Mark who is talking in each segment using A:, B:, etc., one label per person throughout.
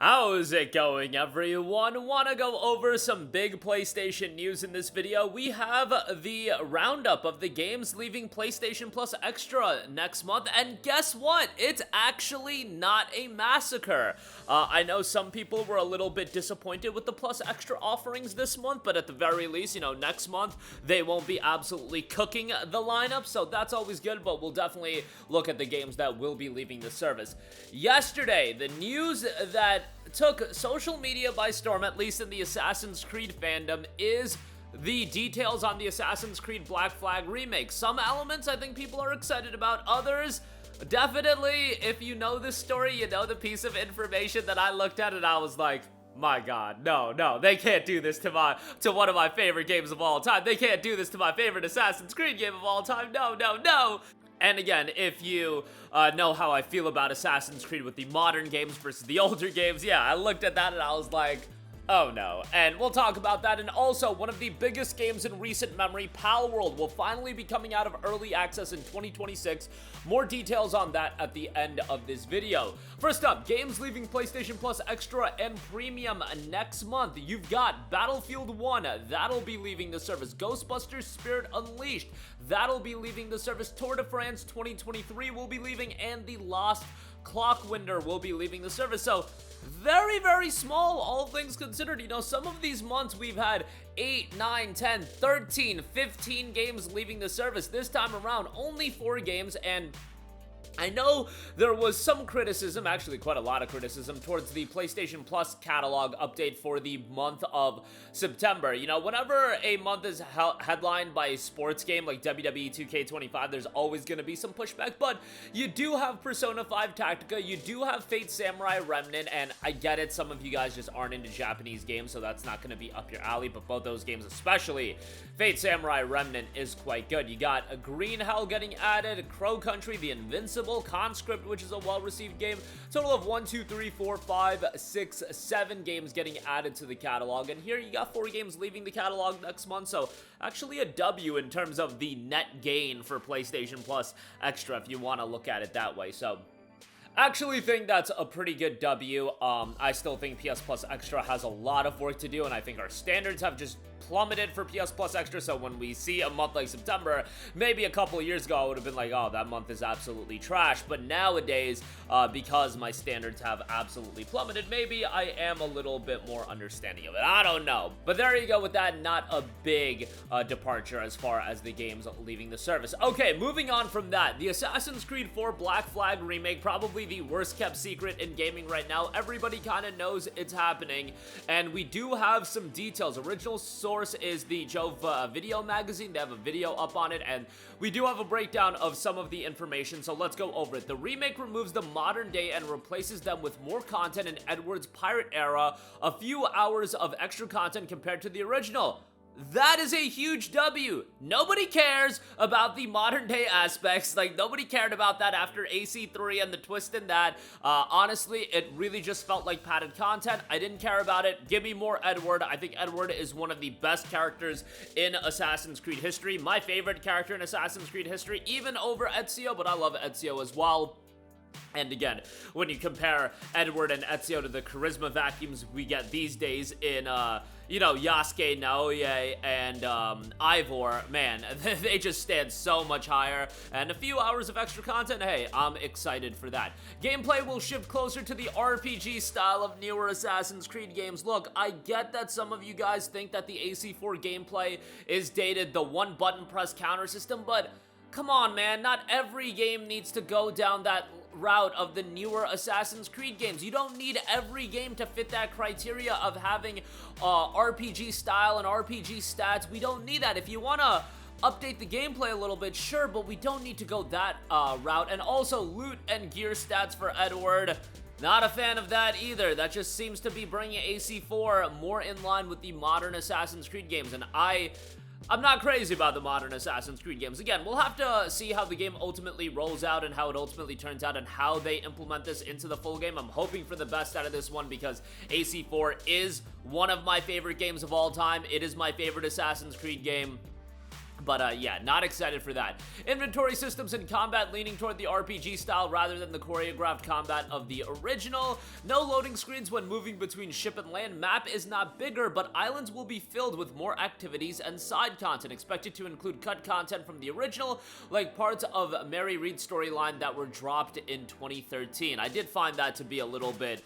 A: How's it going, everyone? Wanna go over some big PlayStation news in this video? We have the roundup of the games leaving PlayStation Plus Extra next month, and guess what? It's actually not a massacre. I know some people were a little bit disappointed with the Plus Extra offerings this month, but at the very least, next month, they won't be absolutely cooking the lineup, so that's always good, but we'll definitely look at the games that will be leaving the service. Yesterday, the news that took social media by storm, at least in the Assassin's Creed fandom, is the details on the Assassin's Creed Black Flag remake. Some elements I think people are excited about, others definitely, if you know this story, you know the piece of information that I looked at and I was like, my god, no, they can't do this to one of my favorite games of all time. They can't do this to my favorite Assassin's Creed game of all time. No. And again, if you know how I feel about Assassin's Creed with the modern games versus the older games, yeah, I looked at that and I was like, oh no. And we'll talk about that. And also, one of the biggest games in recent memory, Palworld, will finally be coming out of early access in 2026. More details on that at the end of this video. First up, games leaving PlayStation Plus Extra and Premium next month. You've got Battlefield 1, that'll be leaving the service. Ghostbusters Spirit Unleashed, that'll be leaving the service. Tour de France 2023 will be leaving, and The Lost Clockwinder will be leaving the service. So very small, all things considered. Some of these months we've had 8, 9, 10, 13, 15 games leaving the service. This time around, only 4 games, and I know there was some criticism, actually quite a lot of criticism, towards the PlayStation Plus catalog update for the month of September. Whenever a month is headlined by a sports game like WWE 2K25, there's always going to be some pushback, but you do have Persona 5 Tactica, you do have Fate Samurai Remnant, and I get it, some of you guys just aren't into Japanese games, so that's not going to be up your alley, but both those games, especially Fate Samurai Remnant, is quite good. You got a Green Hell getting added, Crow Country, The Invincible, Conscript, which is a well-received game. Total of 1, 2, 3, 4, 5, 6, 7 games getting added to the catalog, and here you got 4 games leaving the catalog next month, so actually a W in terms of the net gain for PlayStation Plus Extra, if you want to look at it that way. So actually think that's a pretty good W. I still think PS Plus Extra has a lot of work to do, and I think our standards have just plummeted for PS Plus Extra, so when we see a month like September, maybe a couple of years ago I would have been like, oh, that month is absolutely trash, but nowadays, because my standards have absolutely plummeted, maybe I am a little bit more understanding of it. I don't know. But there you go with that, not a big departure as far as the games leaving the service. Okay, moving on from that, the Assassin's Creed 4 Black Flag remake, probably the worst kept secret in gaming right now. Everybody kind of knows it's happening, and we do have some details. Original source is the Jove video magazine. They have a video up on it, and we do have a breakdown of some of the information, so let's go over it. The remake removes the modern day and replaces them with more content in Edward's pirate era, a few hours of extra content compared to the original. That is a huge W. Nobody cares about the modern day aspects. Like, nobody cared about that after AC3 and the twist in that. Honestly, it really just felt like padded content. I didn't care about it. Give me more Edward. I think Edward is one of the best characters in Assassin's Creed history. My favorite character in Assassin's Creed history, even over Ezio, but I love Ezio as well. And again, when you compare Edward and Ezio to the charisma vacuums we get these days in, Yasuke, Naoya, and Ivor, man, they just stand so much higher. And a few hours of extra content, hey, I'm excited for that. Gameplay will shift closer to the RPG style of newer Assassin's Creed games. Look, I get that some of you guys think that the AC4 gameplay is dated, the one button press counter system, but come on, man, not every game needs to go down that route of the newer Assassin's Creed games. You don't need every game to fit that criteria of having RPG style and RPG stats. We don't need that. If you want to update the gameplay a little bit, sure, but we don't need to go that route. And also, loot and gear stats for Edward, not a fan of that either. That just seems to be bringing AC4 more in line with the modern Assassin's Creed games, and I'm not crazy about the modern Assassin's Creed games. Again, we'll have to see how the game ultimately rolls out and how it ultimately turns out and how they implement this into the full game. I'm hoping for the best out of this one because AC4 is one of my favorite games of all time. It is my favorite Assassin's Creed game. But yeah, not excited for that. Inventory systems and combat leaning toward the RPG style rather than the choreographed combat of the original. No loading screens when moving between ship and land. Map is not bigger, but islands will be filled with more activities and side content, expected to include cut content from the original, like parts of Mary Reed's storyline that were dropped in 2013. I did find that to be a little bit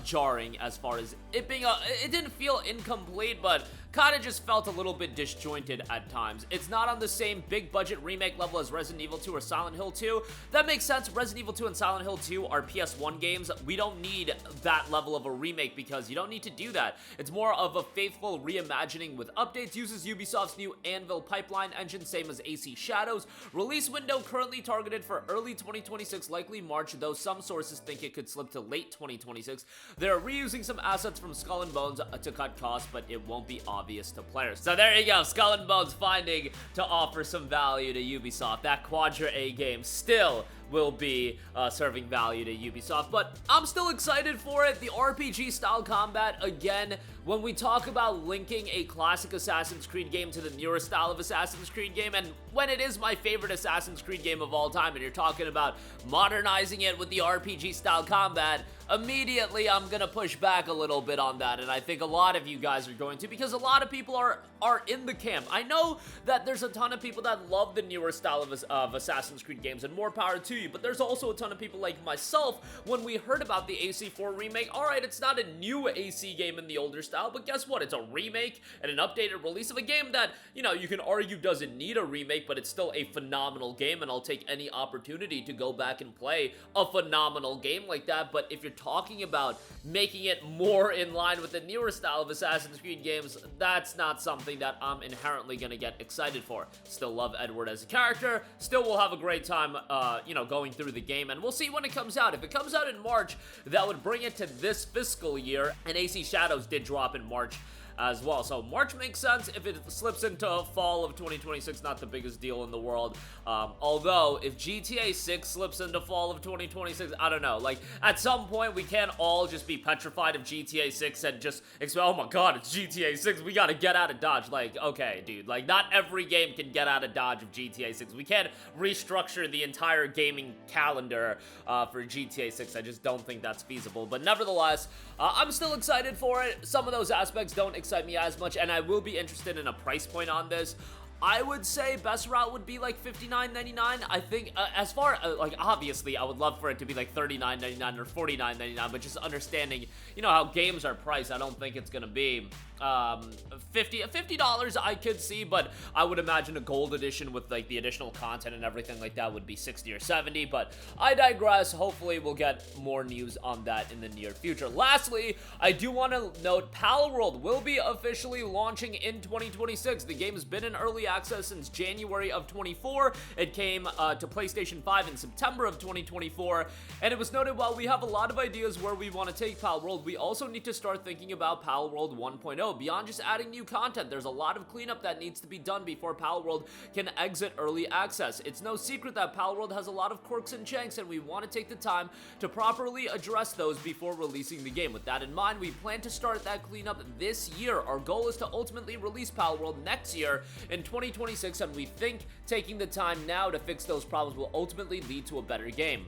A: jarring as far as it being it didn't feel incomplete, but kind of just felt a little bit disjointed at times. It's not on the same big budget remake level as Resident Evil 2 or Silent Hill 2. That makes sense. Resident Evil 2 and Silent Hill 2 are PS1 games. We don't need that level of a remake because you don't need to do that. It's more of a faithful reimagining with updates. Uses Ubisoft's new Anvil pipeline engine, same as AC Shadows. Release window currently targeted for early 2026, likely March, though some sources think it could slip to late 2026. They're reusing some assets from Skull and Bones to cut costs, but it won't be obvious to players. So there you go, Skull and Bones finding to offer some value to Ubisoft. That Quadra A game still will be serving value to Ubisoft, but I'm still excited for it. The RPG style combat, again, when we talk about linking a classic Assassin's Creed game to the newer style of Assassin's Creed game, and when it is my favorite Assassin's Creed game of all time, and you're talking about modernizing it with the RPG style combat, immediately I'm gonna push back a little bit on that, and I think a lot of you guys are going to, because a lot of people are in the camp. I know that there's a ton of people that love the newer style of Assassin's Creed games, and more power to you, but there's also a ton of people like myself, when we heard about the AC4 remake, alright, it's not a new AC game in the older style, but guess what? It's a remake and an updated release of a game that, you know, you can argue doesn't need a remake, but it's still a phenomenal game, and I'll take any opportunity to go back and play a phenomenal game like that. But if you're talking about making it more in line with the newer style of Assassin's Creed games, that's not something that I'm inherently gonna get excited for. Still love Edward as a character, still will have a great time, you know, going through the game, and we'll see when it comes out. If it comes out in March, that would bring it to this fiscal year, and AC Shadows did drop in March as well. So March makes sense. If it slips into fall of 2026, not the biggest deal in the world. Although, if GTA 6 slips into fall of 2026, I don't know. Like, at some point, we can't all just be petrified of GTA 6 and just expect, oh my god, it's GTA 6, we gotta get out of Dodge. Like, okay, dude, like, not every game can get out of Dodge of GTA 6. We can't restructure the entire gaming calendar for GTA 6. I just don't think that's feasible. But nevertheless, I'm still excited for it. Some of those aspects don't excite me as much, and I will be interested in a price point on this. I would say best route would be like $59.99. I think as far like, obviously I would love for it to be like $39.99 or $49.99, but just understanding, you know, how games are priced, I don't think it's gonna be $50 I could see, but I would imagine a gold edition with like the additional content and everything like that would be 60 or 70, but I digress. Hopefully we'll get more news on that in the near future. Lastly, I do want to note Palworld will be officially launching in 2026. The game has been in early access since January of 24. It came to PlayStation 5 in September of 2024, and it was noted while we have a lot of ideas where we want to take Palworld, we also need to start thinking about Palworld 1.0. Beyond just adding new content, there's a lot of cleanup that needs to be done before Palworld can exit early access. It's no secret that Palworld has a lot of quirks and janks, and we want to take the time to properly address those before releasing the game. With that in mind, we plan to start that cleanup this year. Our goal is to ultimately release Palworld next year in 2026, and we think taking the time now to fix those problems will ultimately lead to a better game.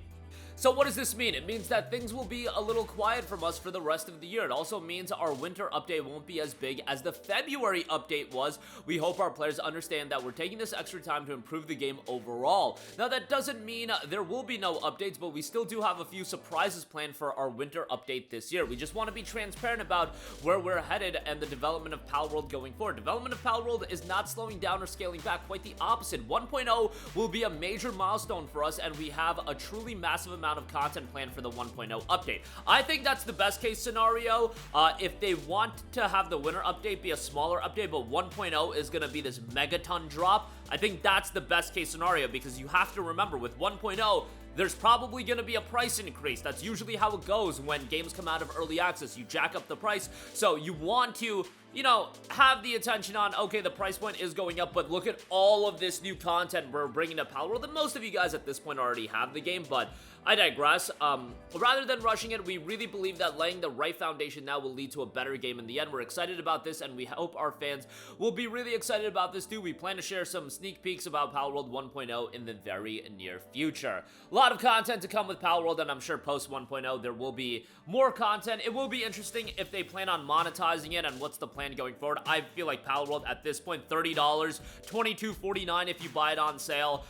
A: So what does this mean? It means that things will be a little quiet from us for the rest of the year. It also means our winter update won't be as big as the February update was. We hope our players understand that we're taking this extra time to improve the game overall. Now, that doesn't mean there will be no updates, but we still do have a few surprises planned for our winter update this year. We just want to be transparent about where we're headed and the development of Palworld going forward. Development of Palworld is not slowing down or scaling back, quite the opposite. 1.0 will be a major milestone for us, and we have a truly massive amount of content planned for the 1.0 update. I think that's the best case scenario. If they want to have the winter update be a smaller update, but 1.0 is going to be this megaton drop, I think that's the best case scenario, because you have to remember with 1.0, there's probably going to be a price increase. That's usually how it goes when games come out of early access. You jack up the price, so you want to you know, have the attention on, okay, the price point is going up, but look at all of this new content we're bringing to Palworld. And most of you guys at this point already have the game, but I digress. Rather than rushing it, we really believe that laying the right foundation now will lead to a better game in the end. We're excited about this, and we hope our fans will be really excited about this too. We plan to share some sneak peeks about Palworld 1.0 in the very near future. A lot of content to come with Palworld, and I'm sure post 1.0 there will be more content. It will be interesting if they plan on monetizing it and what's the plan going forward. I feel like Palworld at this point, $30, $22.49 if you buy it on sale.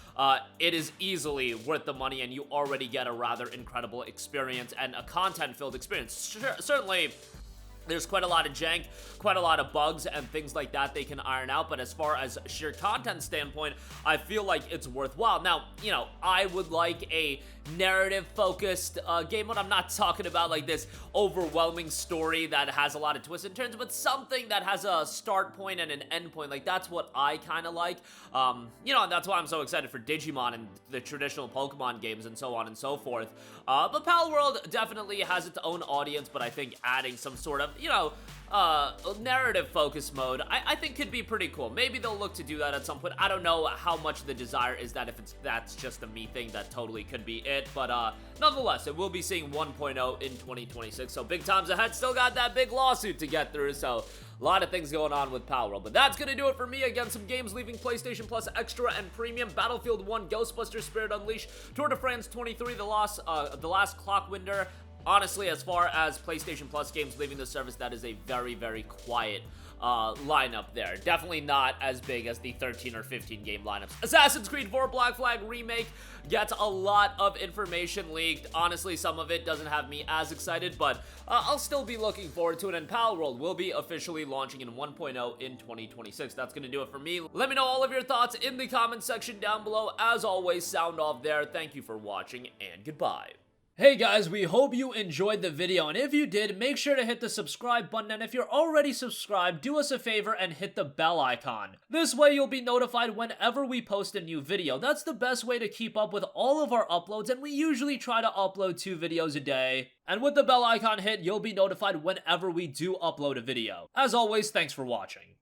A: It is easily worth the money, and you already get a rather incredible experience and a content-filled experience. Certainly, there's quite a lot of jank, quite a lot of bugs and things like that they can iron out, but as far as sheer content standpoint, I feel like it's worthwhile. Now, you know, I would like a narrative-focused game mode. I'm not talking about like this overwhelming story that has a lot of twists and turns, but something that has a start point and an end point. Like, that's what I kind of like. You know, and that's why I'm so excited for Digimon and the traditional Pokemon games and so on and so forth. But Palworld definitely has its own audience, but I think adding some sort of, you know, narrative focus mode, I think could be pretty cool. Maybe they'll look to do that at some point. I don't know how much the desire is that, if that's just a me thing, that totally could be it, but nonetheless, it will be seeing 1.0 in 2026, so big times ahead. Still got that big lawsuit to get through, so a lot of things going on with Palworld. But that's gonna do it for me. Again, some games leaving PlayStation Plus Extra and Premium: Battlefield 1, Ghostbusters: Spirit Unleashed, Tour de France 23, The Last Clockwinder. Honestly, as far as PlayStation Plus games leaving the service, that is a very, very quiet lineup there. Definitely not as big as the 13 or 15 game lineups. Assassin's Creed 4 Black Flag Remake gets a lot of information leaked. Honestly, some of it doesn't have me as excited, but I'll still be looking forward to it, and Palworld will be officially launching in 1.0 in 2026. That's going to do it for me. Let me know all of your thoughts in the comment section down below. As always, sound off there. Thank you for watching, and goodbye. Hey guys, we hope you enjoyed the video, and if you did, make sure to hit the subscribe button, and if you're already subscribed, do us a favor and hit the bell icon. This way you'll be notified whenever we post a new video. That's the best way to keep up with all of our uploads, and we usually try to upload 2 videos a day. And with the bell icon hit, you'll be notified whenever we do upload a video. As always, thanks for watching.